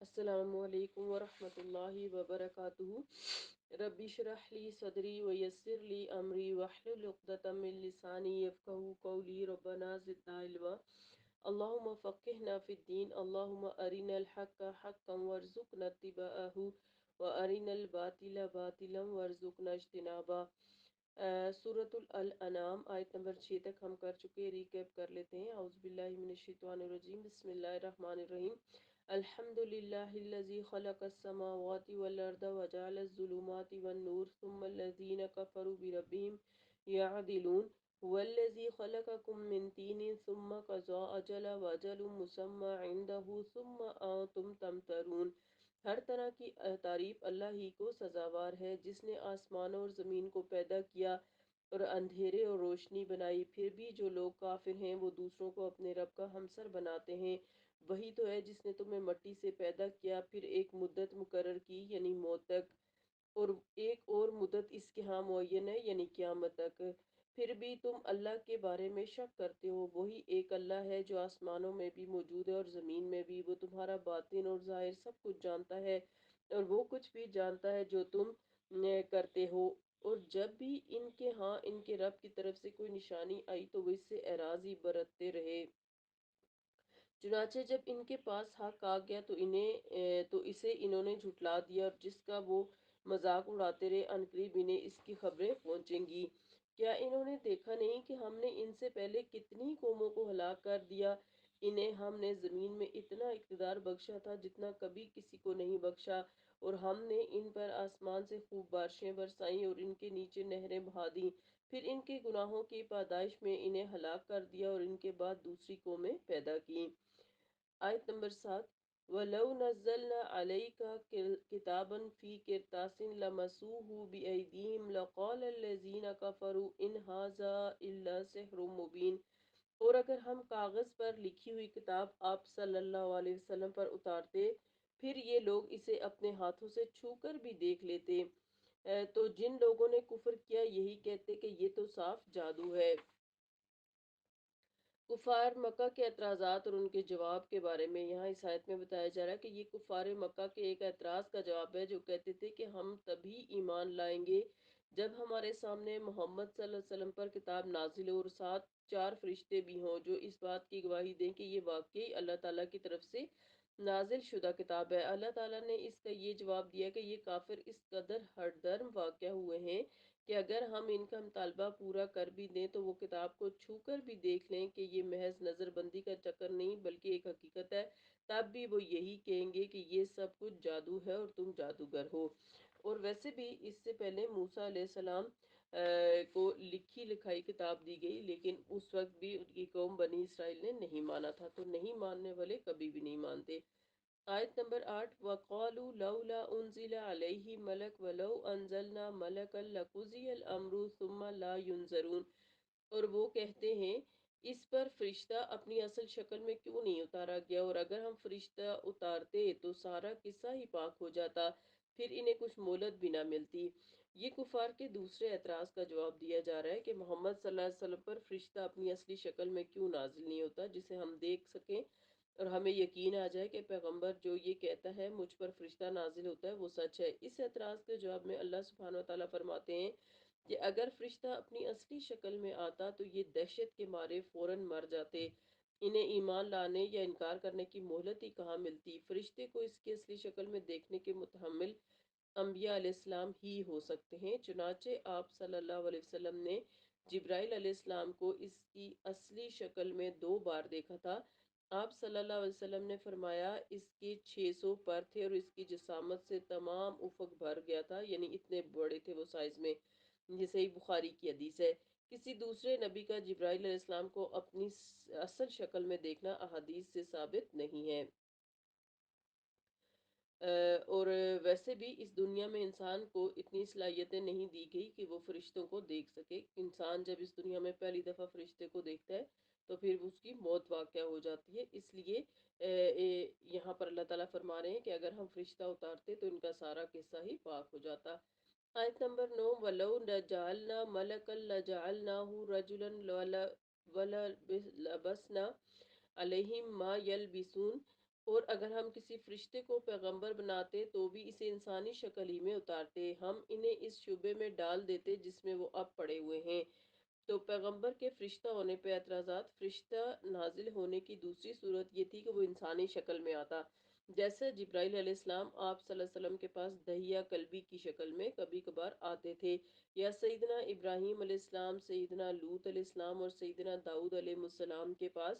السلام علیکم ورحمۃ اللہ وبرکاتہ۔ ربی اشرح لی صدری ویسر لی امری واحلل عقدۃ من لسانی یفقہوا قولی ربنا زدنا علما۔ اللہم فقہنا فی الدین، اللہم ارنا الحق حقا وارزقنا اتباعہ وارنا الباطل باطلا وارزقنا اجتنابہ۔ سورۃ الانعام آیت نمبر 6 تک ہم کر چکے، ریکیپ کر لیتے ہیں۔ اعوذ باللہ من الشیطان الرجیم، بسم اللہ الرحمن الرحیم۔ الحمد للہ الذی خلق السماوات والارض وجعل الظلمات والنور ثم الذین کفروا بربہم یعدلون۔ هو الذی خلقکم من طین ثم قضى اجلا واجل مسمى عنده ثم انتم تمترون۔ ہر طرح کی تعریف اللہ ہی کو سزاوار ہے، جس نے آسمانوں اور زمین کو پیدا کیا اور اندھیرے اور روشنی بنائی۔ پھر بھی جو لوگ کافر ہیں وہ دوسروں کو اپنے رب کا ہمسر بناتے ہیں۔ وہی تو ہے جس نے تمہیں مٹی سے پیدا کیا، پھر ایک مدت مقرر کی یعنی موت تک، اور ایک اور مدت اس کے ہاں معین ہے یعنی قیامت تک۔ پھر بھی تم اللہ کے بارے میں شک کرتے ہو۔ وہی ایک اللہ ہے جو آسمانوں میں بھی موجود ہے اور زمین میں بھی۔ وہ تمہارا باطن اور ظاہر سب کچھ جانتا ہے، اور وہ کچھ بھی جانتا ہے جو تم کرتے ہو۔ اور جب بھی ان کے ہاں ان کے رب کی طرف سے کوئی نشانی آئی تو وہ اس سے اعراض ہی برتتے رہے۔ چنانچہ جب ان کے پاس حق آ گیا تو اسے انہوں نے جھٹلا دیا، اور جس کا وہ مذاق اڑاتے رہے عنقریب انہیں اس کی خبریں پہنچیں گی۔ کیا انہوں نے دیکھا نہیں کہ ہم نے ان سے پہلے کتنی قوموں کو ہلاک کر دیا؟ انہیں ہم نے زمین میں اتنا اقتدار بخشا تھا جتنا کبھی کسی کو نہیں بخشا، اور ہم نے ان پر آسمان سے خوب بارشیں برسائیں اور ان کے نیچے نہریں بہا دیں۔ پھر ان کے گناہوں کی پاداش میں انہیں ہلاک کر دیا اور ان کے بعد دوسری قومیں پیدا کیں۔ آیت نمبر 7۔ وَلَوْ نَزَّلْنَا عَلَيْكَ كِتَابًا فِي قِرْطَاسٍ لَمَسُوهُ بِأَيْدِيهِمْ لَقَالَ الَّذِينَ كَفَرُوا إِنْ هَذَا إِلَّا سِحْرٌ مُبِينٌ۔ اور اگر ہم کاغذ پر لکھی ہوئی کتاب آپ صلی اللہ علیہ وسلم پر اتارتے، پھر یہ لوگ اسے اپنے ہاتھوں سے چھو کر بھی دیکھ لیتے، تو جن لوگوں نے کفر کیا یہی کہتے کہ یہ تو صاف جادو ہے۔ کفار مکہ کے اعتراضات اور ان کے جواب کے بارے میں یہاں اس آیت میں بتایا جا رہا ہے کہ یہ کفار مکہ کے ایک اعتراض کا جواب ہے، جو کہتے تھے کہ ہم تبھی ایمان لائیں گے جب ہمارے سامنے محمد صلی اللہ علیہ وسلم پر کتاب نازل ہو، اور ساتھ چار فرشتے بھی ہوں جو اس بات کی گواہی دیں کہ یہ واقعی اللہ تعالیٰ کی طرف سے نازل شدہ کتاب ہے۔ اللہ تعالیٰ نے اس کا یہ جواب دیا کہ یہ کافر اس قدر ہر درم واقع ہوئے ہیں کہ اگر ہم ان کا مطالبہ پورا کر بھی دیں تو وہ کتاب کو چھو کر بھی دیکھ لیں کہ یہ محض نظر بندی کا چکر نہیں بلکہ ایک حقیقت ہے، تب بھی وہ یہی کہیں گے کہ یہ سب کچھ جادو ہے اور تم جادوگر ہو۔ اور ویسے بھی اس سے پہلے موسیٰ علیہ السلام کو لکھی لکھائی کتاب دی گئی، لیکن اس وقت بھی ان کی قوم بنی اسرائیل نے نہیں مانا تھا، تو نہیں ماننے والے کبھی بھی نہیں مانتے۔ آیت نمبر 8۔ وَقَالُوا لَوْلَا أُنزِلَ عَلَيْهِ مَلَكٌ وَلَوْ أَنزَلْنَا مَلَكًا لَقُضِيَ الْأَمْرُ ثُمَّ لَا يُنظَرُونَ۔ اور وہ کہتے ہیں اس پر فرشتہ اپنی اصل شکل میں کیوں نہیں اتارا گیا، اور اگر ہم فرشتہ اتارتے تو سارا قصہ ہی پاک ہو جاتا، پھر انہیں کچھ مہلت بھی نہ ملتی۔ یہ کفار کے دوسرے اعتراض کا جواب دیا جا رہا ہے کہ محمد صلی اللہ علیہ وسلم پر فرشتہ اپنی اصلی شکل میں کیوں نازل نہیں ہوتا جسے ہم دیکھ سکیں اور ہمیں یقین آ جائے کہ پیغمبر جو یہ کہتا ہے مجھ پر فرشتہ نازل ہوتا ہے وہ سچ ہے۔ اس اعتراض کے جواب میں اللہ سبحانہ وتعالیٰ فرماتے ہیں کہ اگر فرشتہ اپنی اصلی شکل میں آتا تو یہ دہشت کے مارے فوراً مر جاتے، انہیں ایمان لانے یا انکار کرنے کی مہلت ہی کہاں ملتی۔ فرشتے کو اس کی اصلی شکل میں دیکھنے کے متحمل انبیاء علیہ السلام ہی ہو سکتے ہیں، چنانچہ آپ صلی اللہ علیہ وسلم نے جبرائیل علیہ السلام کو اس کی اصلی شکل میں 2 بار دیکھا تھا۔ آپ صلی اللہ علیہ وسلم نے فرمایا اس کے 600 پر تھے اور اس کی جسامت سے تمام افق بھر گیا تھا، یعنی اتنے بڑے تھے وہ سائز میں۔ یہ صحیح بخاری کی حدیث ہے۔ کسی دوسرے نبی کا جبرائیل علیہ السلام کو اپنی اصل شکل میں دیکھنا احادیث سے ثابت نہیں ہے۔ اور ویسے بھی اس دنیا میں انسان کو اتنی صلاحیتیں نہیں دی گئی کہ وہ فرشتوں کو دیکھ سکے۔ انسان جب اس دنیا میں پہلی دفعہ فرشتے کو دیکھتا ہے تو پھر اس کی موت واقع ہو جاتی ہے، اس لیے یہاں پر اللہ تعالیٰ فرما رہے ہیں کہ اگر ہم فرشتہ اتارتے تو ان کا سارا قصہ ہی پاک ہو جاتا۔ آیت نمبر 9۔ وَلَوْ جَعَلْنَا مَلَكًا لَجَعَلْنَاهُ رَجُلًا وَلَلْبَسْنَا عَلَيْهِمْ مَا يَلْبِسُونَ۔ اور اگر ہم کسی فرشتے کو پیغمبر بناتے تو بھی اسے انسانی شکل ہی میں اتارتے، ہم انہیں اس شعبے میں ڈال دیتے جس میں وہ اب پڑے ہوئے ہیں۔ تو پیغمبر کے فرشتہ ہونے پہ اعتراضات: فرشتہ نازل ہونے کی دوسری صورت یہ تھی کہ وہ انسانی شکل میں آتا، جیسے جبرائیل علیہ السلام آپ صلی اللہ علیہ وسلم کے پاس دہیہ قلبی کی شکل میں کبھی کبھار آتے تھے، یا سیدنا ابراہیم علیہ السلام، سیدنا لوط علیہ السلام اور سیدنا داؤد علیہ السلام کے پاس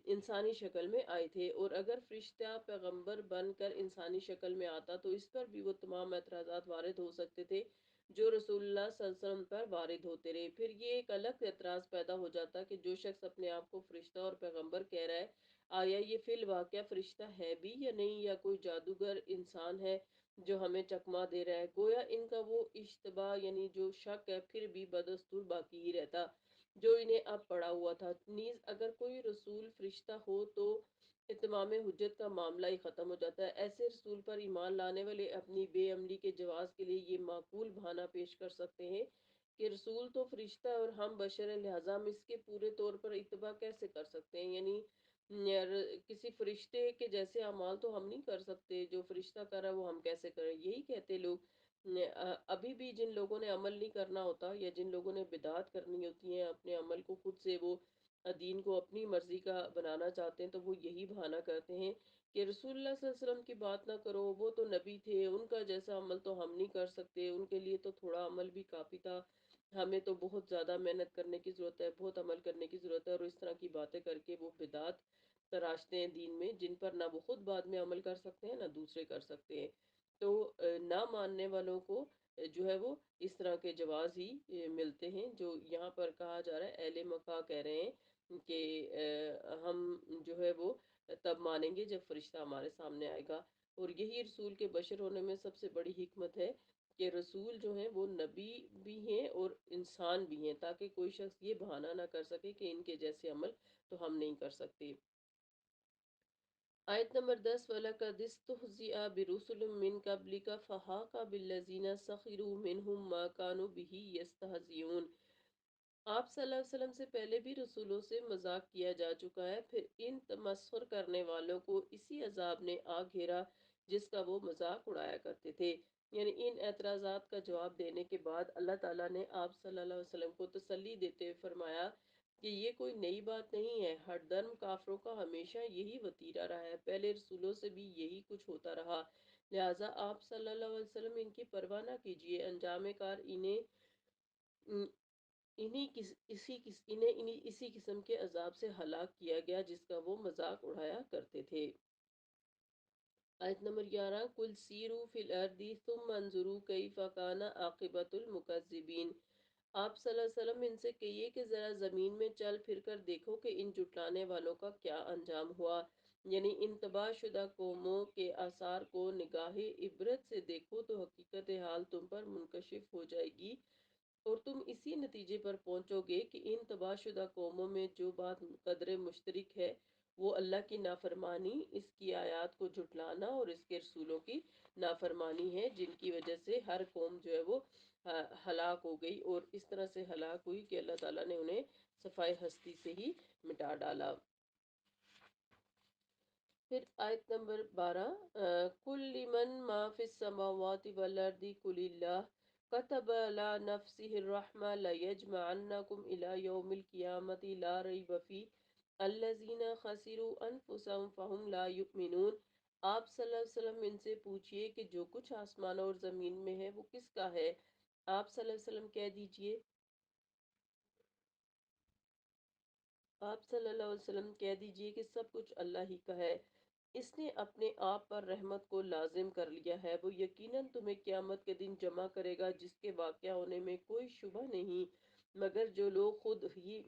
انسانی شکل میں آئے تھے۔ اور اگر فرشتہ پیغمبر بن کر انسانی شکل میں آتا تو اس پر بھی وہ تمام اعتراضات وارد ہو سکتے تھے جو رسول اللہ صلی اللہ علیہ وسلم پر وارد ہوتے رہے۔ پھر یہ ایک الگ اعتراض پیدا ہو جاتا کہ جو شخص اپنے آپ کو فرشتہ اور پیغمبر کہہ رہا ہے، آیا یہ فی الواقع فرشتہ ہے بھی یا نہیں، یا کوئی جادوگر انسان ہے جو ہمیں چکما دے رہا ہے؟ گویا ان کا وہ اشتباہ یعنی جو شک ہے پھر بھی بدستور باقی ہی رہتا جو انہیں اب پڑا ہوا تھا۔ نیز اگر کوئی رسول فرشتہ ہو تو اتمام حجت کا معاملہ ہی ختم ہو جاتا ہے۔ ایسے رسول پر ایمان لانے والے اپنی بے عملی کے جواز کے لیے یہ معقول بہانہ پیش کر سکتے ہیں کہ رسول تو فرشتہ ہے اور ہم بشر ہیں، لہٰذا ہم اس کے پورے طور پر اتباع کیسے کر سکتے ہیں؟ یعنی کسی فرشتے کے جیسے اعمال تو ہم نہیں کر سکتے، جو فرشتہ کر رہا ہے وہ ہم کیسے کریں؟ یہی کہتے لوگ۔ ابھی بھی جن لوگوں نے عمل نہیں کرنا ہوتا یا جن لوگوں نے بدعات کرنی ہوتی ہیں، اپنے عمل کو خود سے وہ دین کو اپنی مرضی کا بنانا چاہتے ہیں، تو وہ یہی بہانہ کرتے ہیں کہ رسول اللہ صلی اللہ علیہ وسلم کی بات نہ کرو، وہ تو نبی تھے، ان کا جیسا عمل تو ہم نہیں کر سکتے، ان کے لیے تو تھوڑا عمل بھی کافی تھا، ہمیں تو بہت زیادہ محنت کرنے کی ضرورت ہے، بہت عمل کرنے کی ضرورت ہے۔ اور اس طرح کی باتیں کر کے وہ بدعات تراشتے ہیں دین میں، جن پر نہ وہ خود بعد میں عمل کر سکتے ہیں نہ دوسرے کر سکتے ہیں۔ تو نہ ماننے والوں کو جو ہے وہ اس طرح کے جواز ہی ملتے ہیں، جو یہاں پر کہا جا رہا ہے۔ اہل مکہ کہہ رہے ہیں کہ ہم جو ہے وہ تب مانیں گے جب فرشتہ ہمارے سامنے آئے گا۔ اور یہی رسول کے بشر ہونے میں سب سے بڑی حکمت ہے کہ رسول جو ہیں وہ نبی بھی ہیں اور انسان بھی ہیں، تاکہ کوئی شخص یہ بہانہ نہ کر سکے کہ ان کے جیسے عمل تو ہم نہیں کر سکتے۔ آیت نمبر 10: وَلَقَدِ اسْتُهْزِئَ بِرُسُلٍ مِّن قَبْلِكَ فَحَاقَ بِالَّذِينَ سَخِرُوا مِنْهُم مَّا كَانُوا بِهِ يَسْتَهْزِئُونَ۔ آپ صلی اللہ علیہ وسلم سے پہلے بھی رسولوں سے مذاق کیا جا چکا ہے، پھر ان تمسخر کرنے والوں کو اسی عذاب نے آ گھیرا جس کا وہ مذاق اڑایا کرتے تھے۔ یعنی ان اعتراضات کا جواب دینے کے بعد اللہ تعالیٰ نے آپ صلی اللہ علیہ وسلم کو تسلی دیتے ہوئے فرمایا کہ یہ کوئی نئی بات نہیں ہے، ہر درم کافروں کا ہمیشہ یہی وتیرہ رہا ہے، پہلے رسولوں سے بھی یہی کچھ ہوتا رہا، لہٰذا آپ صلی اللہ علیہ وسلم ان کی پرواہ نہ کیجیے۔ انجام کار انہیں اسی قسم کے عذاب سے ہلاک کیا گیا جس کا وہ مذاق اڑایا کرتے تھے۔ آیت نمبر 11: قُلْ سِیرُوا فِی الْأَرْضِ ثُمَّ انظُرُوا کَیْفَ کَانَ عَاقِبَةُ الْمُکَذِّبِینَ۔ آپ صلی اللہ علیہ وسلم ان سے کہیے کہ ذرا زمین میں چل پھر کر دیکھو کہ ان جھٹلانے والوں کا کیا انجام ہوا، یعنی ان تباہ شدہ قوموں کے آثار کو نگاہ عبرت سے دیکھو تو حقیقت حال تم پر منکشف ہو جائے گی اور تم اسی نتیجے پر پہنچو گے کہ ان تباہ شدہ قوموں میں جو بات قدر مشترک ہے وہ اللہ کی نافرمانی، اس کی آیات کو جھٹلانا اور اس کے رسولوں کی نافرمانی ہے، جن کی وجہ سے ہر قوم جو ہے وہ ہلاک ہو گئی اور اس طرح سے ہلاک ہوئی کہ اللہ تعالیٰ نے انہیں صفائے ہستی سے ہی مٹا ڈالا۔ پھر آیت نمبر 12: قُلْ لِمَن مَا فِی السَّمَاوَاتِ وَالْأَرْضِ قُلِ اللَّهُ كَتَبَ عَلَىٰ نَفْسِهِ الرَّحْمَةَ لَيَجْمَعَنَّكُمْ إِلَىٰ يَوْمِ الْقِيَامَةِ لَا رَیْبَ فِیهِ الَّذِینَ خَسِرُوا أَنفُسَهُمْ فَهُمْ لَا یُؤْمِنُونَ۔ آپ صلی اللہ علیہ وسلم ان سے پوچھئے کہ جو کچھ آسمان اور زمین میں ہے وہ کس کا ہے؟ آپ صلی اللہ علیہ وسلم کہہ دیجئے آپ صلی اللہ علیہ وسلم کہہ دیجئے کہ سب کچھ اللہ ہی کا ہے، اس نے اپنے آپ پر رحمت کو لازم کر لیا ہے، وہ یقیناً تمہیں قیامت کے دن جمع کرے گا جس کے واقع ہونے میں کوئی شبہ نہیں، مگر جو لوگ خود ہی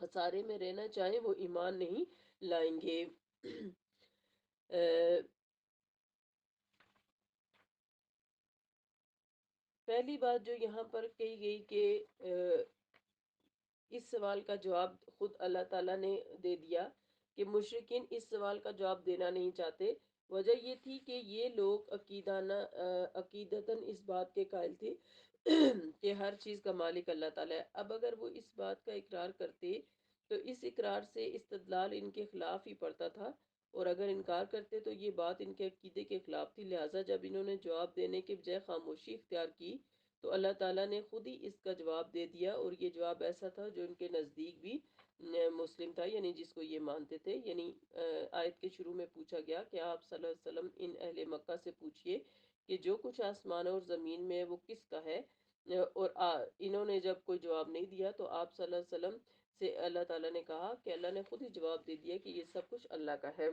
خسارے میں رہنا چاہیں وہ ایمان نہیں لائیں گے۔ پہلی بات جو یہاں پر کہی گئی کہ اس سوال کا جواب خود اللہ تعالیٰ نے دے دیا کہ مشرکین اس سوال کا جواب دینا نہیں چاہتے۔ وجہ یہ تھی کہ یہ لوگ عقیدتاً اس بات کے قائل تھے کہ ہر چیز کا مالک اللہ تعالیٰ ہے۔ اب اگر وہ اس بات کا اقرار کرتے تو اس اقرار سے استدلال ان کے خلاف ہی پڑتا تھا اور اگر انکار کرتے تو یہ بات ان کے عقیدے کے خلاف تھی، لہٰذا جب انہوں نے جواب دینے کے بجائے خاموشی اختیار کی تو اللہ تعالیٰ نے خود ہی اس کا جواب دے دیا، اور یہ جواب ایسا تھا جو ان کے نزدیک بھی مسلم تھا، یعنی جس کو یہ مانتے تھے۔ یعنی آیت کے شروع میں پوچھا گیا کہ آپ صلی اللہ علیہ وسلم ان اہل مکہ سے پوچھئے کہ جو کچھ آسمان اور زمین میں ہے وہ کس کا ہے، اور انہوں نے جب کوئی جواب نہیں دیا تو آپ صلی اللہ علیہ وسلم سے اللہ تعالیٰ نے کہا کہ اللہ نے خود ہی جواب دے دیا کہ یہ سب کچھ اللہ کا ہے۔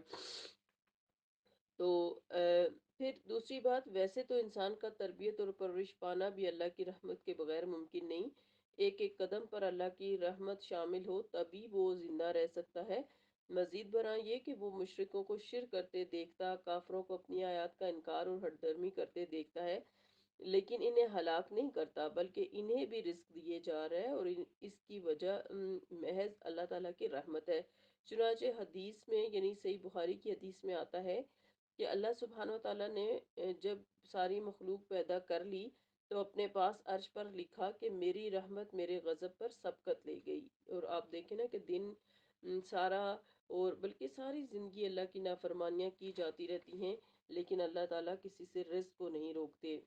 تو پھر دوسری بات، ویسے تو انسان کا تربیت اور پرورش پانا بھی اللہ کی رحمت کے بغیر ممکن نہیں، ایک ایک قدم پر اللہ کی رحمت شامل ہو تبھی وہ زندہ رہ سکتا ہے۔ مزید برآں یہ کہ وہ مشرکوں کو شرک کرتے دیکھتا، کافروں کو اپنی آیات کا انکار اور ہٹ درمی کرتے دیکھتا ہے، لیکن انہیں ہلاک نہیں کرتا بلکہ انہیں بھی رزق دیے جا رہا ہے، اور اس کی وجہ محض اللہ تعالیٰ کی رحمت ہے۔ چنانچہ حدیث میں، یعنی صحیح بخاری کی حدیث میں آتا ہے کہ اللہ سبحانہ و تعالیٰ نے جب ساری مخلوق پیدا کر لی تو اپنے پاس عرش پر لکھا کہ میری رحمت میرے غضب پر سبقت لے گئی۔ اور آپ دیکھیں نا کہ دن سارا اور بلکہ ساری زندگی اللہ کی نافرمانیاں کی جاتی رہتی ہیں، لیکن اللہ تعالیٰ کسی سے رزق کو نہیں روکتے۔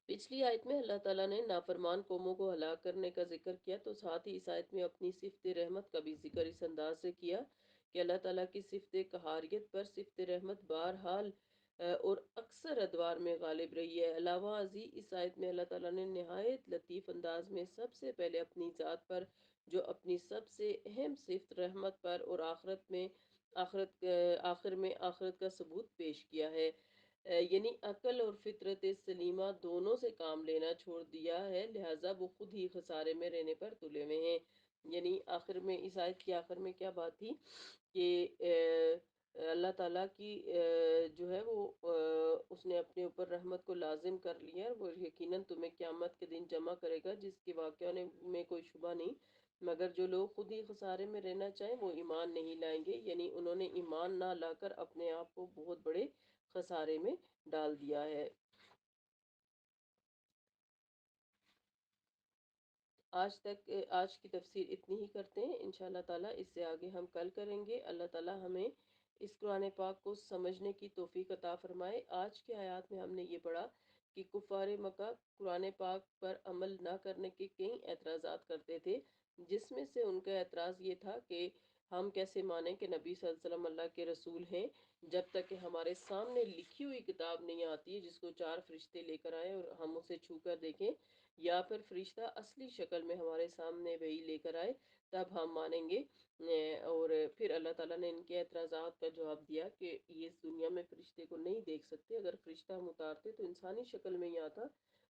پچھلی آیت میں اللہ تعالیٰ نے نافرمان قوموں کو ہلاک کرنے کا ذکر کیا، تو ساتھ ہی اس آیت میں اپنی صفت رحمت کا بھی ذکر اس انداز سے کیا کہ اللہ تعالیٰ کی صفت قہاریت پر صفت رحمت بہرحال اور اکثر ادوار میں غالب رہی ہے۔ علاوہ ازیں اس آیت میں اللہ تعالیٰ نے نہایت لطیف انداز میں سب سے پہلے اپنی ذات پر، جو اپنی سب سے اہم صفت رحمت پر، اور آخر میں آخرت کا ثبوت پیش کیا ہے۔ یعنی عقل اور فطرت سلیمہ دونوں سے کام لینا چھوڑ دیا ہے، لہٰذا وہ خود ہی خسارے میں رہنے پر تلے ہوئے ہیں۔ یعنی آخر میں اس آیت کی آخر میں کیا بات تھی کہ اللہ تعالیٰ کی جو ہے وہ اس نے اپنے اوپر رحمت کو لازم کر لیا ہے، وہ یقیناً تمہیں قیامت کے دن جمع کرے گا، جس کے واقعہ میں کوئی شبہ نہیں، مگر جو لوگ خود ہی خسارے میں رہنا چاہیں وہ ایمان نہیں لائیں گے۔ یعنی انہوں نے ایمان نہ لا کر اپنے آپ کو بہت بڑے خسارے میں ڈال دیا ہے۔ آج کی تفسیر اتنی ہی کرتے ہیں، انشاءاللہ تعالیٰ اس سے آگے ہم کل کریں گے۔ اللہ تعالیٰ ہمیں اس قرآن پاک کو سمجھنے کی توفیق عطا فرمائے۔ آج کے آیات میں ہم نے یہ پڑھا کہ کفار مکہ قرآن پاک پر عمل نہ کرنے کے کئی اعتراضات کرتے تھے، جس میں سے ان کا اعتراض یہ تھا کہ ہم کیسے مانیں کہ نبی صلی اللہ علیہ وسلم اللہ کے رسول ہیں جب تک کہ ہمارے سامنے لکھی ہوئی کتاب نہیں آتی ہے، جس کو چار فرشتے لے کر آئیں اور ہم اسے چھو کر دیکھیں، یا پھر فرشتہ اصلی شکل میں ہمارے سامنے وہی لے کر آئے، تب ہم مانیں گے۔ اور پھر اللہ تعالیٰ نے ان کے اعتراضات کا جواب دیا کہ یہ اس دنیا میں فرشتے کو نہیں دیکھ سکتے، اگر فرشتہ ہم اتارتے تو انسانی شکل میں ہی آتا،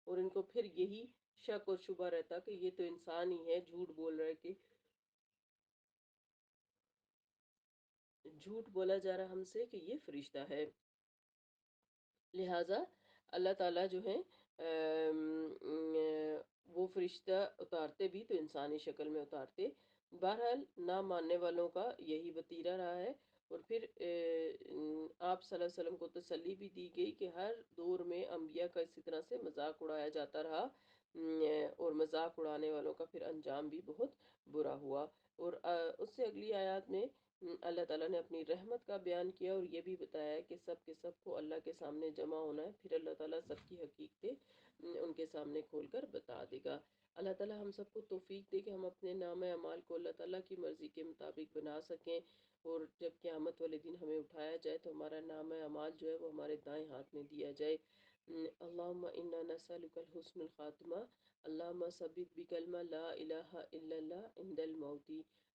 اور ان کو پھر یہی شک اور شبہ رہتا کہ یہ تو انسان ہی ہے، جھوٹ بول رہا ہے، کہ جھوٹ بولا جا رہا ہم سے کہ یہ فرشتہ ہے۔ لہٰذا اللہ تعالیٰ جو ہے وہ فرشتہ اتارتے بھی تو انسانی شکل میں اتارتے۔ بہرحال نہ ماننے والوں کا یہی وتیرہ رہا ہے، اور پھر آپ صلی اللہ علیہ وسلم کو تسلی بھی دی گئی کہ ہر دور میں انبیاء کا اسی طرح سے مذاق اڑایا جاتا رہا، اور مذاق اڑانے والوں کا پھر انجام بھی بہت برا ہوا۔ اور اس سے اگلی آیات میں اللہ تعالیٰ نے اپنی رحمت کا بیان کیا، اور یہ بھی بتایا ہے کہ سب کے سب کو اللہ کے سامنے جمع ہونا ہے، پھر اللہ تعالیٰ سب کی حقیقتیں ان کے سامنے کھول کر بتا دے گا۔ اللہ تعالیٰ ہم سب کو توفیق دے کہ ہم اپنے نام اعمال کو اللہ تعالیٰ کی مرضی کے مطابق بنا سکیں، اور جب قیامت والے دن ہمیں اٹھایا جائے تو ہمارا نام اعمال جو ہے وہ ہمارے دائیں ہاتھ میں دیا جائے۔ اللہم انا نسألک الحسن الخاتمہ، اللہم ثبت بکلمہ لا الہ الا اللہ عند الموت،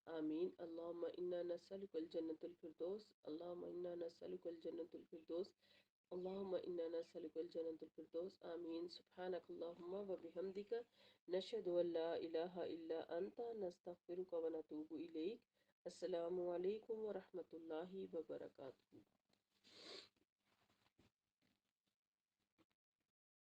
آمین۔ اللہم انا نسألک الجنة الفردوس، اللہم انا نسألک الجنة الفردوس، اللہم انا نسألک الجنة الفردوس، آمین۔ سبحانک اللہم وبحمدک، نشہد ان لا الہ الا انت، نستغفرک ونتوب الیک۔ السلام علیکم ورحمۃ اللہ وبرکاتہ۔